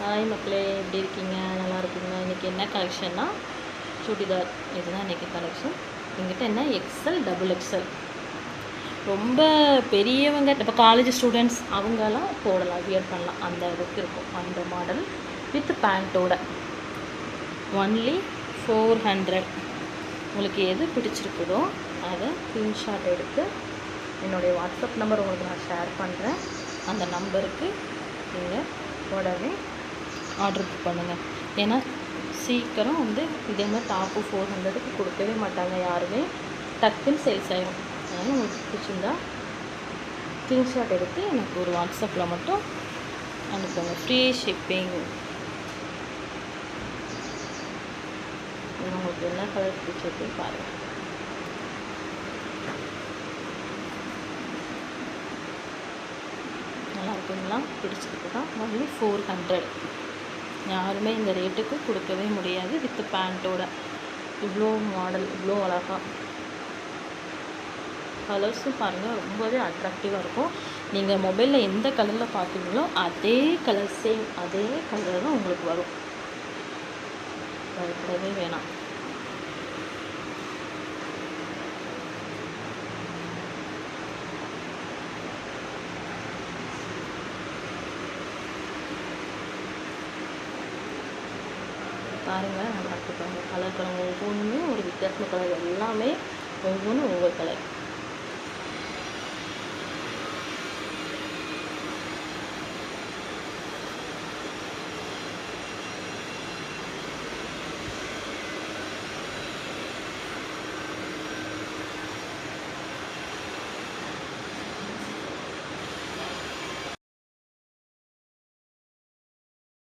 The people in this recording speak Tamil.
ஹாய் மக்களே, எப்படி இருக்கீங்க? நல்லா இருக்கீங்களா? இன்றைக்கி என்ன கலெக்ஷன்னா சுடிதார். இதுதான் இன்றைக்கி கலெக்ஷன். எங்கிட்ட என்ன எக்ஸல், டபுள் எக்ஸல், ரொம்ப பெரியவங்க, இப்போ காலேஜ் ஸ்டூடெண்ட்ஸ் அவங்கெல்லாம் போடலாம், வியர் பண்ணலாம். அந்த அளவுக்கு இருக்கும் அந்த மாடல் வித் பேண்ட்டோட. ஒன்லி 400. உங்களுக்கு எது பிடிச்சிருக்குதோ அதை ஸ்க்ரீன்ஷாட் எடுத்து என்னுடைய வாட்ஸ்அப் நம்பர் உங்களுக்கு நான் ஷேர் பண்ணுறேன். அந்த நம்பருக்கு நீங்கள் உடனே ஆர்டர் புக் பண்ணுங்கள். ஏன்னா சீக்கிரம் இதே மாதிரி டாப்பு 400க்கு கொடுக்கவே மாட்டாங்க யாருமே. டக்குன்னு சேல்ஸ் ஆகிடும். அதனால் உங்களுக்கு பிடிச்சிருந்தா ஸ்க்ரீன்ஷாட் எடுத்து எனக்கு ஒரு வாட்ஸ்அப்பில் மட்டும் அனுப்புங்க. Free shipping. உங்களுக்கு என்ன கலர் பிடிச்சிருக்கு பாருங்கள். நல்லா இருக்குங்களா? பிடிச்சிருக்கு தான். ஒன்லி 400. யாருமே இந்த ரேட்டுக்கு கொடுக்கவே முடியாது. வித் பேண்ட்டோட இவ்வளோ மாடல், இவ்வளோ அழகாக கலர்ஸும் பாருங்கள், ரொம்பவே அட்ராக்டிவாக இருக்கும். நீங்கள் மொபைலில் எந்த கலரில் பார்க்குறீங்களோ அதே கலர், சேம் அதே கலர் தான் உங்களுக்கு வரும். பயப்படவே வேணாம். பாருங்கள், நல்லா இருக்கு பாருங்கள். கலர் ஒவ்வொன்றுமே ஒரு வித்தியாசமான கலர், எல்லாமே ஒவ்வொன்றும் ஒவ்வொரு கலர்.